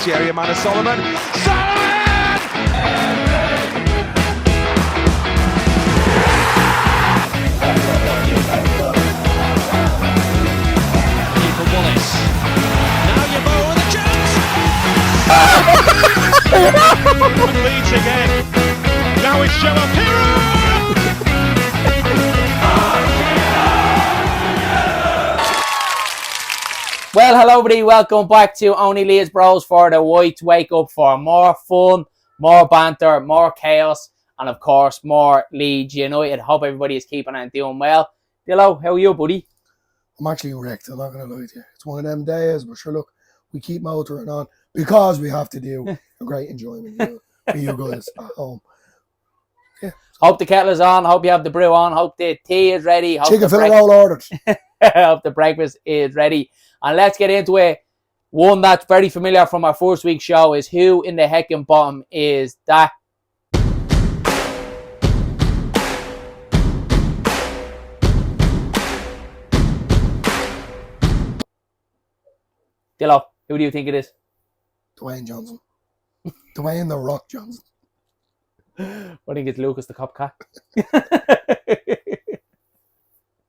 penalty area man is Solomon. Solomon! Keeper Wallace. Now you go with a chance. Leeds again. Now it's Joe Peno. Well, hello everybody, welcome back to Only Leeds Bros for the White Wake Up for more fun, more banter, more chaos, and of course, more Leeds United. Hope everybody is keeping and doing well. Dillo, how are you, buddy? I'm actually wrecked, I'm not going to lie to you. It's one of them days, but sure, look, we keep motoring on because we have to do a great enjoyment for you guys at home. Yeah. Hope the kettle is on, hope you have the brew on, hope the tea is ready. Chicken fillet roll ordered. Hope the breakfast is ready. And let's get into it. One that's very familiar from our first week's show is who in the heckin' bottom is that? Dillo, who do you think it is? Dwayne Johnson. Dwayne the Rock Johnson. I think it's Lucas the Copcat.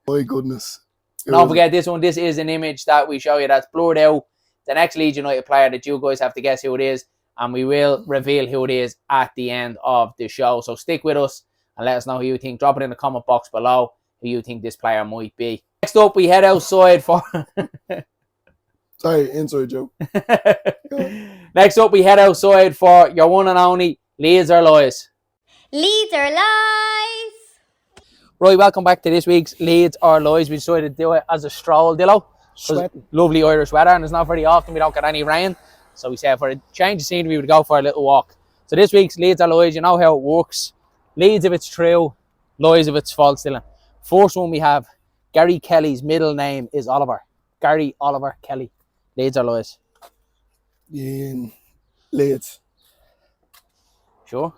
My goodness. Don't forget this one. This is an image that we show you that's blurred out. The next Leeds United player that you guys have to guess who it is. And we will reveal who it is at the end of the show. So stick with us and let us know who you think. Drop it in the comment box below who you think this player might be. Next up, we head outside for... Sorry, inside joke. Next up, we head outside for your one and only Leeds or Lies. Leeds or Lies! Right, welcome back to this week's Leeds or Lies. We decided to do it as a stroll, Dillo. Sweating. Lovely Irish weather, and it's not very often we don't get any rain. So we said for a change of scenery, we would go for a little walk. So this week's Leeds or Lies, you know how it works. Leeds if it's true, Lies if it's false, Dylan. First one we have, Gary Kelly's middle name is Oliver. Gary Oliver Kelly. Leeds or Lies? In Leeds. Sure?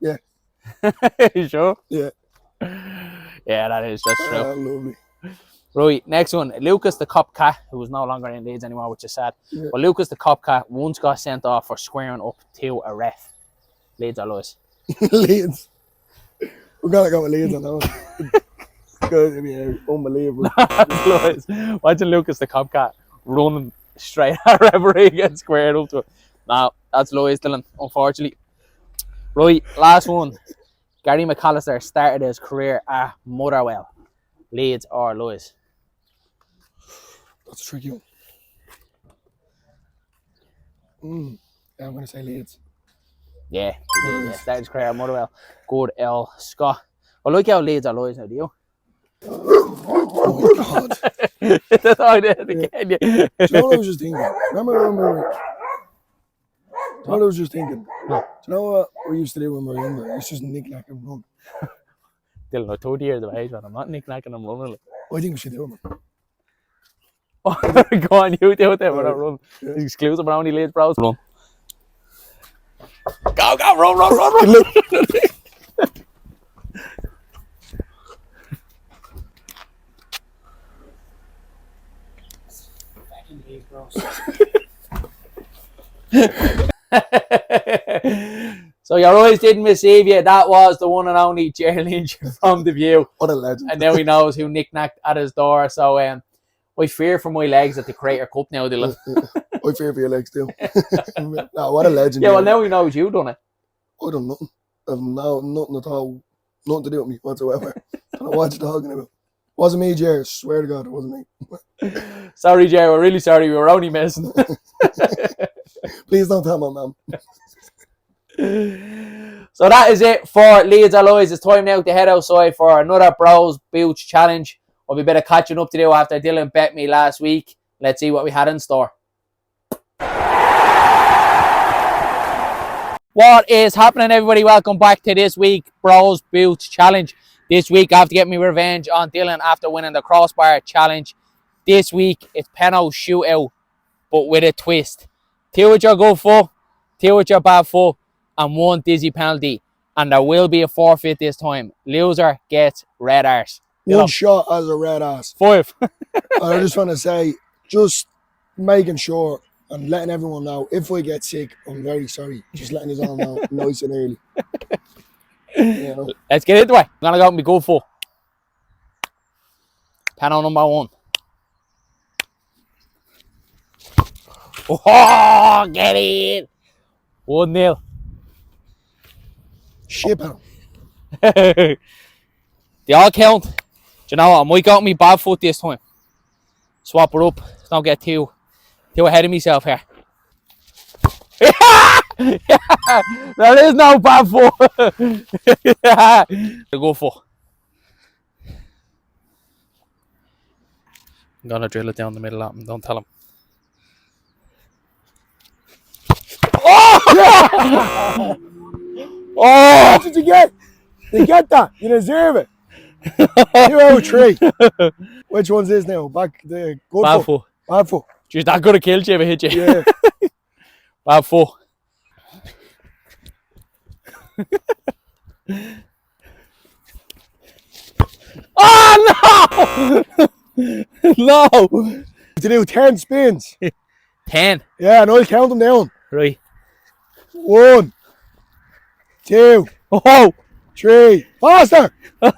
Yeah. You sure? Yeah. Yeah, that's true. Lovely. Right, next one. Lucas the Copcat, who is no longer in Leeds anymore, which is sad. Yeah. But Lucas the Copcat once got sent off for squaring up to a ref. Leeds or Lies? Leeds. We're going to go with Leeds on that one. It's going to be unbelievable. Lies. Imagine Lucas the Copcat running straight at a referee and getting squared up to it. No, that's Lies, Dylan, unfortunately. Right, last one. Gary McAllister started his career at Motherwell. Leeds or Lies? That's a tricky one. Yeah, I'm going to say Leeds. Yeah, he started his career at Motherwell. Good L. Scott. I like how Leeds or Lies now, do you? Oh my God. That's how I did it again. Do you know what I was just thinking? Remember do you know what I was just thinking? No. Do you know what we used to do when we were younger? It's just knick-knack and run. Dylan, I'm 30 years of age, man. I'm not knick-knacking, I'm running. I think we should do it, man. Oh, go on, you do it then, we're not running. Yeah. It's exclusive, but only Leeds Bros. Run. Go, run. So your eyes didn't deceive you. That was the one and only Jerry Lynch from The View. What a legend. And now he knows who knick-knacked at his door. So I fear for my legs at the Crater Cup now, Dylan. I fear for your legs too. No, what a legend. Yeah, well now he knows you done it. I done nothing. I've nothing at all. Nothing to do with me whatsoever. I don't know what you're talking about. Wasn't me, Jerry. Swear to God, it wasn't me. Sorry, Jerry. We're really sorry. We were only messing. Please don't tell my mum. So that is it for Leeds or Lies. It's time now to head outside for another Bros Boots challenge. We'll be a bit of catching up to do after Dylan bet me last week. Let's see what we had in store. What is happening, everybody? Welcome back to this week Bros Boots challenge. This week I have to get me revenge on Dylan after winning the crossbar challenge. This week it's Peno shootout, but with a twist. 2 with your good foot, 2 with your bad foot, and 1 dizzy penalty. And there will be a forfeit this time. Loser gets red arse. One shot as a red ass. 5. I just want to say, just making sure and letting everyone know if I get sick, I'm very sorry. Just letting us all know nice and early. You know? Let's get into it. I'm gonna go out and be good for. Peno number 1. Oh, get it! 1-0. Shit, pal. They all count. Do you know what? I might go on my bad foot this time. Swap it up. Let's not get too ahead of myself here. There is no bad foot. To go for. I'm gonna drill it down the middle of him. Don't tell him. Oh! Oh! What did you get? You get that? You deserve it. 2-3. Which one's this now? Back the good Bad foot. Bad foot. Jeez, that could have killed you if it hit you. Yeah. Bad foot. Oh no! No! To do 10 spins. 10. Yeah, and I'll count them down. Right. 1, 2, Oh! 3. Faster. 4,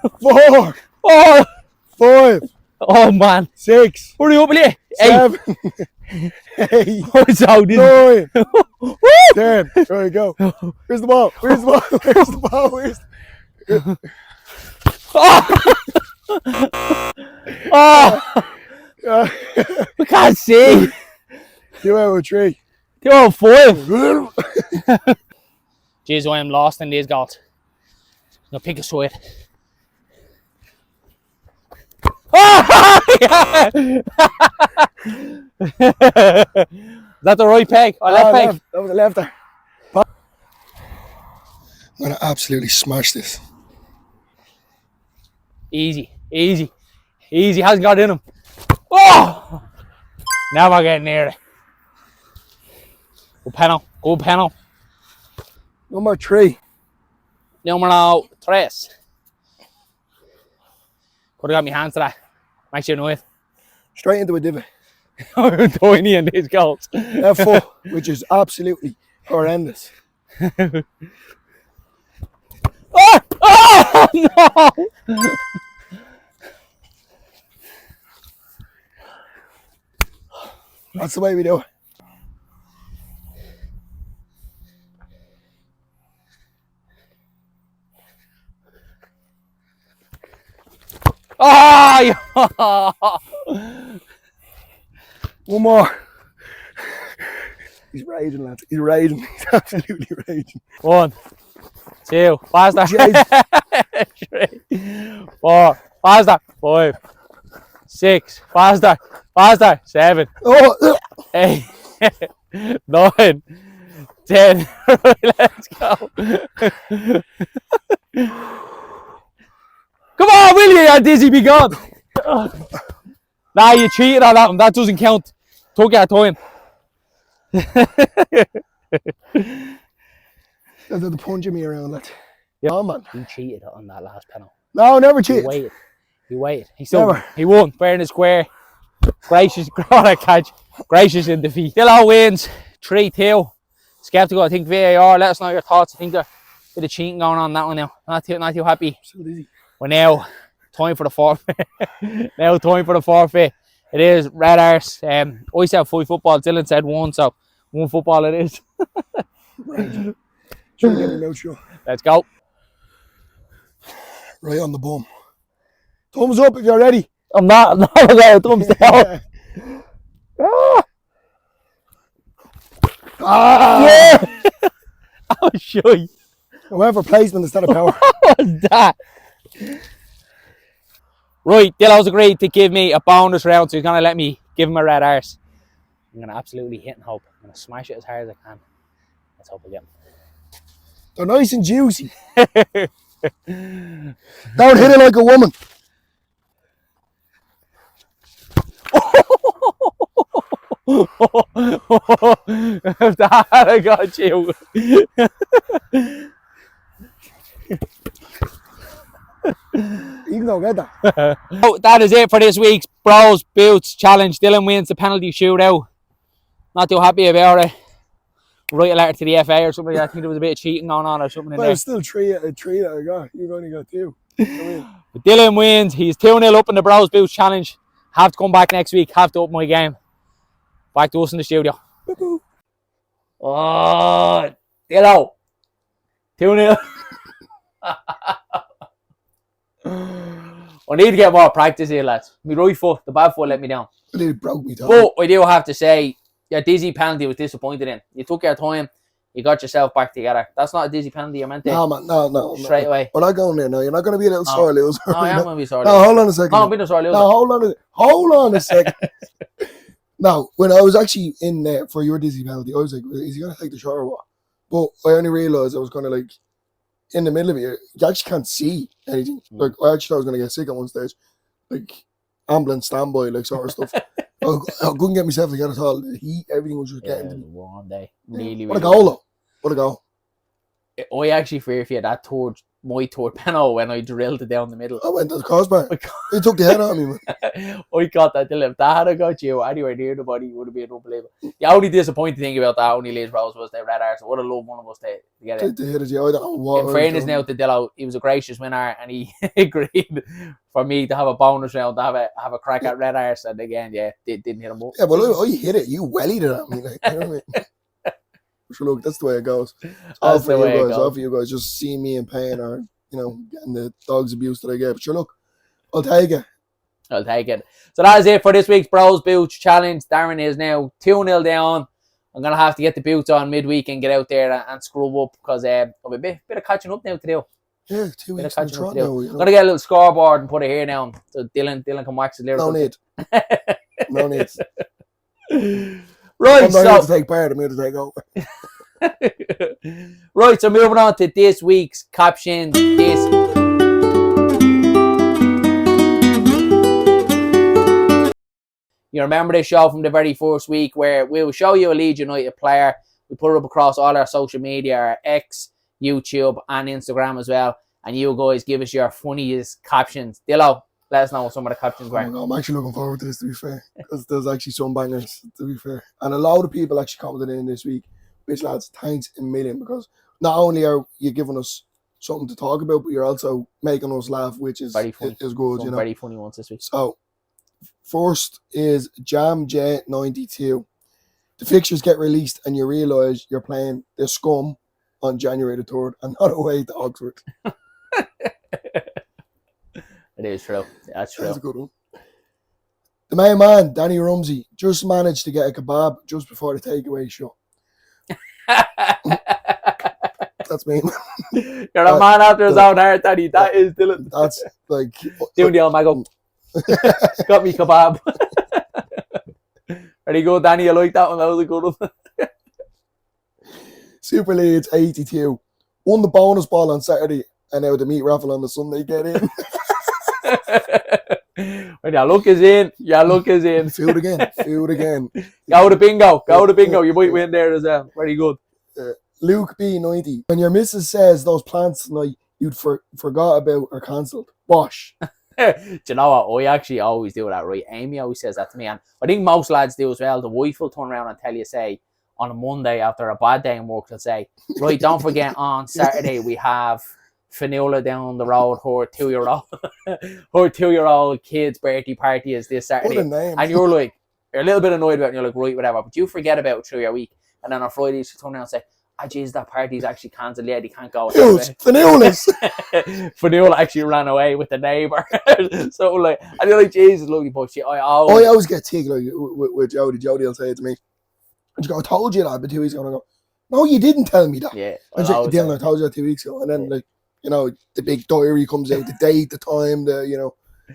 Oh! 5, Oh man. 6, Hurry up, will you? 7, 8, Oh, it's out, 9, 10. There you go. Where's the ball? Where's the ball? Where's the ball? Where's Oh! I can't see. 2-3. 2-5. Jeez, I am lost in these goals. I'm gonna pick a side. Oh! Is that the right peg or left peg? Left. That was a lefter. I'm gonna absolutely smash this. Easy, easy, easy. Hasn't got in him. Oh! Never getting near it. Go Peno. Go Peno. Number 3. Numero 3. Could have got my hands to that. Makes you know it. Straight into a divot. I'm tiny in these goals. F4, which is absolutely horrendous. Oh! Oh! No! That's the way we do it. Oh! One more. He's raging, lads. He's raging. He's absolutely raging. 1, 2, faster. Jeez. 3, 4, faster. 5, 6, faster. Faster. 7, Oh, 8, 9, 10. Let's go. Come on, will you? You're dizzy, be gone. Nah, you cheated on that one. That doesn't count. Took your time. they're punching me around, lad. Yeah. Oh, man. He cheated on that last penalty. No, never He cheated. waited. He waited. He still Never. He won. Fair and square. Gracious. Catch. Gracious in defeat. Still wins. 3-2. Skeptical. I think VAR. Let us know your thoughts. I think there's a bit of cheating going on that one now. Not too happy. So easy. We're now time for the forfeit. Now time for the forfeit. It is red arse. I said 5 footballs. Dylan said 1, so 1 football it is. Right. Should we get me out, sure. Let's go. Right on the bum. Thumbs up if you're ready. I'm not allowed. Thumbs down. Yeah. Oh, shy. I went for placement instead of power. What was that? Right, Dillo's agreed to give me a bonus round, so he's going to let me give him a red arse. I'm going to absolutely hit and hope. I'm going to smash it as hard as I can. Let's hope again. They're nice and juicy. Don't hit it like a woman. That I got you. You can go get that. Oh, that is it for this week's Bros Boots Challenge. Dylan wins the penalty shootout. Not too happy about it. Write a letter to the FA or something. I think there was a bit of cheating going on or something in Well, there. it's still three that I got. You've only got two. I mean, But Dylan wins. He's 2-0 up in the Bros Boots Challenge. Have to come back next week. Have to up my game. Back to us in the studio. Oh, Dylan. 2-0. I need to get more practice here, lads. My right foot, the bad foot let me down. it broke me down. But I do have to say, your dizzy penalty was disappointed in. You took your time. You got yourself back together. That's not a dizzy penalty. You're meant to No, man, no. straight away. We're not going there now. You're not going to be a little sore loser. No, I am going to be sorry. No, hold on a second. No, I'm being a sorry loser. No, hold on a second. Now, when I was actually in there for your dizzy penalty, I was like, is he going to take the shot or what? But I only realised I was kind of like, in the middle of it, you actually can't see anything. Like, I actually thought I was going to get sick at one stage. Like, ambulance standby, like, sort of stuff. I couldn't get myself together at all. The heat, everything was just getting to me. One day. Really, What a really. goal, though. What a goal. I actually fear for you that towards my third Peno when I drilled it down the middle. I went to the crossbar. He took the head out of me, man. I got that. If that had got you anywhere near the body, it would have been unbelievable. The only disappointing thing about that only Leeds Bros was the red arse. I would have loved one of us to get it. The head of you. I don't know what. In fairness now to Dillo, he was a gracious winner and he agreed for me to have a bonus round, to have a crack at red arse. And again, yeah, didn't hit him up. Yeah, well, I hit it. You wellied it at me. Like, you know what I mean? So look, that's the way it goes. All for you guys. Just see me in pain or, getting the dog's abuse that I get. But sure, look, I'll take it. I'll take it. So that is it for this week's Bros Boots Challenge. Darren is now 2-0 down. I'm going to have to get the boots on midweek and get out there and scrub up because I have a bit of catching up now to do. Yeah, 2 weeks in trot now. I'm going to get a little scoreboard and put it here now so Dylan can wax his lyrics. No need. No need. Right, I'm not here to take part. I'm here to take over. Right, so moving on to this week's Caption This. You remember this show from the very first week where we will show you a Leeds United player. We put it up across all our social media, our X, YouTube and Instagram as well. And you guys give us your funniest captions. Dillo, let us know what some of the captions were. I'm actually looking forward to this, to be fair. Because there's actually some bangers, to be fair. And a lot of people actually commented in this week. Which, lads, thanks a million. Because not only are you giving us something to talk about, but you're also making us laugh, which is very funny. Is good, some very funny ones this week. So, first is Jam J92. The fixtures get released and you realise you're playing the Scum on January the 3rd and not away to Oxford. It is true. That's true. That's a good one. The main man, Danny Rumsey, just managed to get a kebab just before the takeaway show. That's me. You're a man after his own heart, Danny. That is Dylan. That's like... Doing the old mago. Got me kebab. Very good, Danny. I like that one. That was a good one. Super Leeds 82. Won the bonus ball on Saturday and now the meat raffle on the Sunday. Get in. When your luck is in, your luck is in. Food again. Food again. Go to bingo. Go to bingo. You might win there as well. Very good. Luke B90. When your missus says those plans tonight you'd forgot about are cancelled. Bosh. Do you know what? I actually always do that, right? Amy always says that to me, and I think most lads do as well. The wife will turn around and tell you, say, on a Monday after a bad day in work, they'll say, right, don't forget on Saturday we have Finola down the road, her 2-year-old kid's birthday party is this Saturday. What a name. And you're like, you're a little bit annoyed about it, and you're like, right, whatever. But you forget about it through your week. And then on Friday, you turn around and say, jeez, that party's actually cancelled. Yeah, they can't go. Finolas. Finola actually ran away with the neighbour. So like, and you're like, Jesus, look, but I always get ticked like, with Jody. Jody will say it to me. And she go, I told you that, but 2 weeks ago. And I go, no, you didn't tell me that. Yeah. And she, Dylan, I told you that 2 weeks ago. And then, like, the big diary comes out, the date, the time,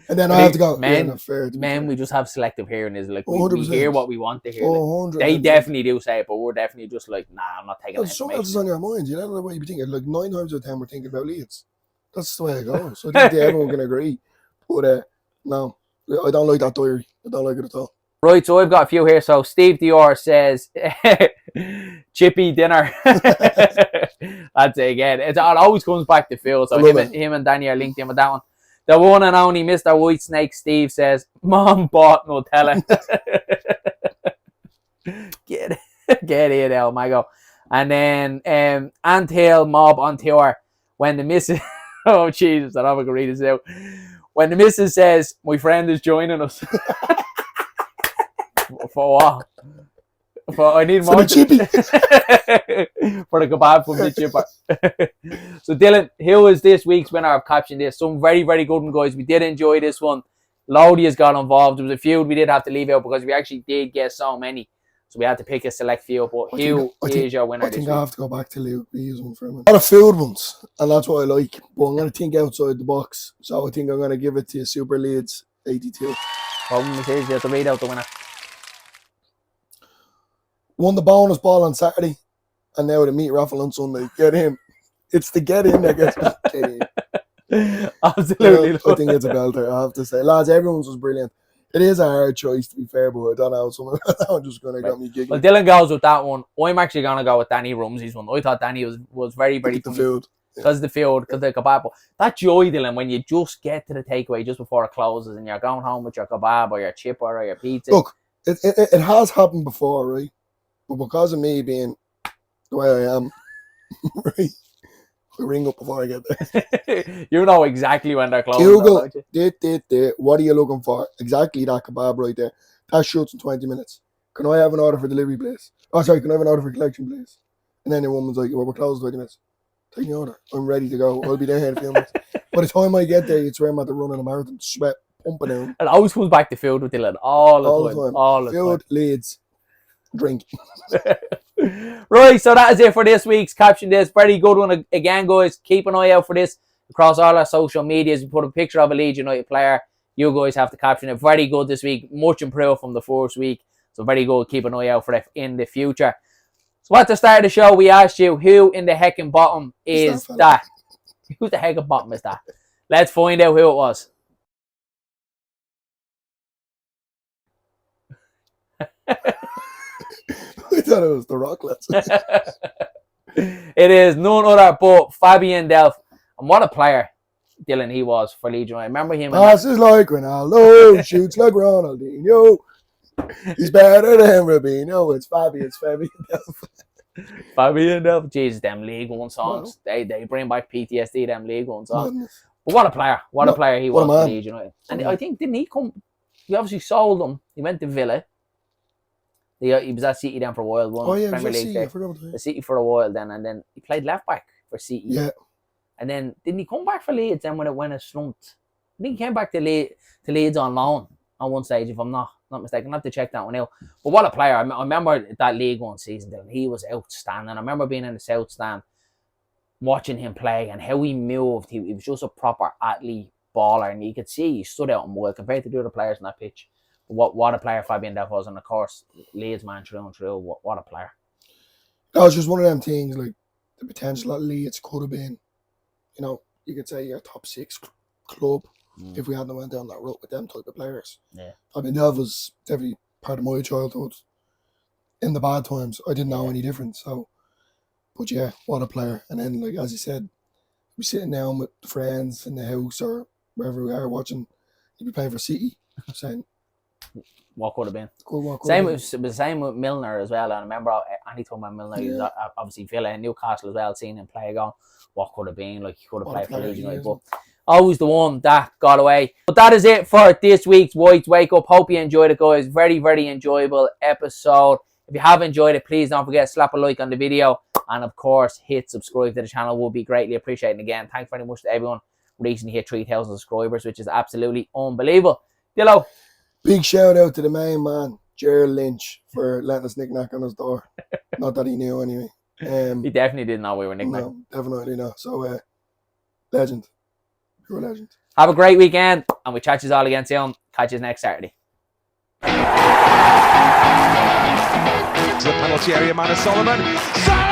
and then I have to go. Men, we just have selective hearing. Is like we hear what we want to hear. Like, they definitely do say it, but we're definitely just like, nah, I'm not taking it. Something else is on your mind. You know the way you be thinking. Like 9 times out of 10, we're thinking about Leeds. That's the way it goes. So I think everyone can agree. But no, I don't like that diary. I don't like it at all. Right, so I've got a few here. So Steve Dior says, chippy dinner. That's it again. It always comes back to Phil. So him and Danny are linked in with that one. The one and only Mr. Whitesnake Steve says, Mom bought Nutella. Get Get it out, Mago. And then Anthill Mob on tour. When the missus, oh Jesus, I don't know if I can read this out. When the missus says, "My friend is joining us." For what? For I need For more the chippy. for the kebab from the chipper. So Dylan, here was this week's winner of Caption This. Some very, very good one, guys. We did enjoy this one. Lodi has got involved. There was a few we did have to leave out because we actually did get so many. So we had to pick a select few. But Hugh is your winner I think this week. I have to go back to Luke. He's one for him. A lot of food ones, and that's what I like. But I'm going to think outside the box. So I think I'm going to give it to Super Leeds 82. What one it is? You have to read out the winner. Won the bonus ball on Saturday, and now the meat raffle on Sunday. Get in. It's the get in that gets get in. Absolutely. I think it's a belter, I have to say. Lads, everyone's was brilliant. It is a hard choice, to be fair, but I don't know. Some I'm just going to get me giggling. Well, Dylan goes with that one. I'm actually going to go with Danny Rumsey's one. I thought Danny was very, very the funny. food. Because the field, because the kebab. That joy, Dylan, when you just get to the takeaway just before it closes and you're going home with your kebab or your chipper or your pizza. Look, it has happened before, right? But because of me being the way I am, right, I ring up before I get there. You know exactly when they're closing. Google, what are you looking for? Exactly that kebab right there. That shoots in 20 minutes. Can I have an order for delivery, please? Oh, sorry, can I have an order for collection, please? And then the woman's like, well, we're closed in 20 minutes. Take the order. I'm ready to go. I'll be there in a few minutes. By the time I get there, you'd swear I'm at the running a marathon, sweat pumping out. It always comes back to food with Dylan. All the time. All the Food, time. Leeds, drink. Right, so that is it for this week's Caption This. Very good one again, guys. Keep an eye out for this across all our social medias. We put a picture of a Leeds United player. You guys have to caption it. Very good this week. Much improved from the first week. So very good. Keep an eye out for it in the future. So at the start of the show, we asked you, who in the heckin' bottom is that? Who the heckin' bottom is that? Let's find out who it was. I thought it was the Rocklets. It is none other but Fabian Delph. And what a player, Dylan, he was for Leeds United. Remember him? Passes like Ronaldo, shoots like Ronaldinho. He's better than Robinho. It's Fabian Delph. Fabian Delph. Jesus, them League One songs. Wow. They bring back PTSD, them League One songs. Madness. But what a player. What a player he was for Leeds United. And I think, didn't he come? We obviously sold him. He went to Villa. He was at City then for a while. Premier League City. I forgot about the City for a while then, and then he played left back for City. Yeah. And then didn't he come back for Leeds then when it slumped? I think he came back to Leeds on loan on one stage, if I'm not mistaken. I have to check that one out. But what a player. I remember that League One season, Dylan. He was outstanding. I remember being in the South Stand watching him play and how he moved. He was just a proper athlete baller, and you could see he stood out in world compared to the other players on that pitch. What a player Fabian Delph was, and of course, Leeds man through and through. What a player. That was just one of them things, like the potential that Leeds could have been, you could say your top 6 club if we hadn't went down that route with them type of players. Yeah. Fabian Delph was definitely part of my childhood. In the bad times, I didn't know any different. So, but yeah, what a player. And then, like as you said, we're sitting down with friends in the house or wherever we are watching. He'd be playing for City, saying, what could have been. Same with Milner as well. And I remember anytime about Milner, he was obviously Villa and Newcastle as well, seeing him play going, what could have been? Like, he could have played for Leeds United. But always the one that got away. But that is it for this week's Whites Wake Up. Hope you enjoyed it, guys. Very, very enjoyable episode. If you have enjoyed it, please don't forget to slap a like on the video. And of course, hit subscribe to the channel. Will be greatly appreciated. And again, thanks very much to everyone recently hit 3,000 subscribers, which is absolutely unbelievable. Dillo. Big shout out to the main man, Gerald Lynch, for letting us knick-knack on his door. Not that he knew anyway. He definitely didn't know we were knick-knack. No, definitely not. So, legend. You're a legend. Have a great weekend, and we chat you all again soon. Catch you next Saturday. To the penalty area, man of Solomon.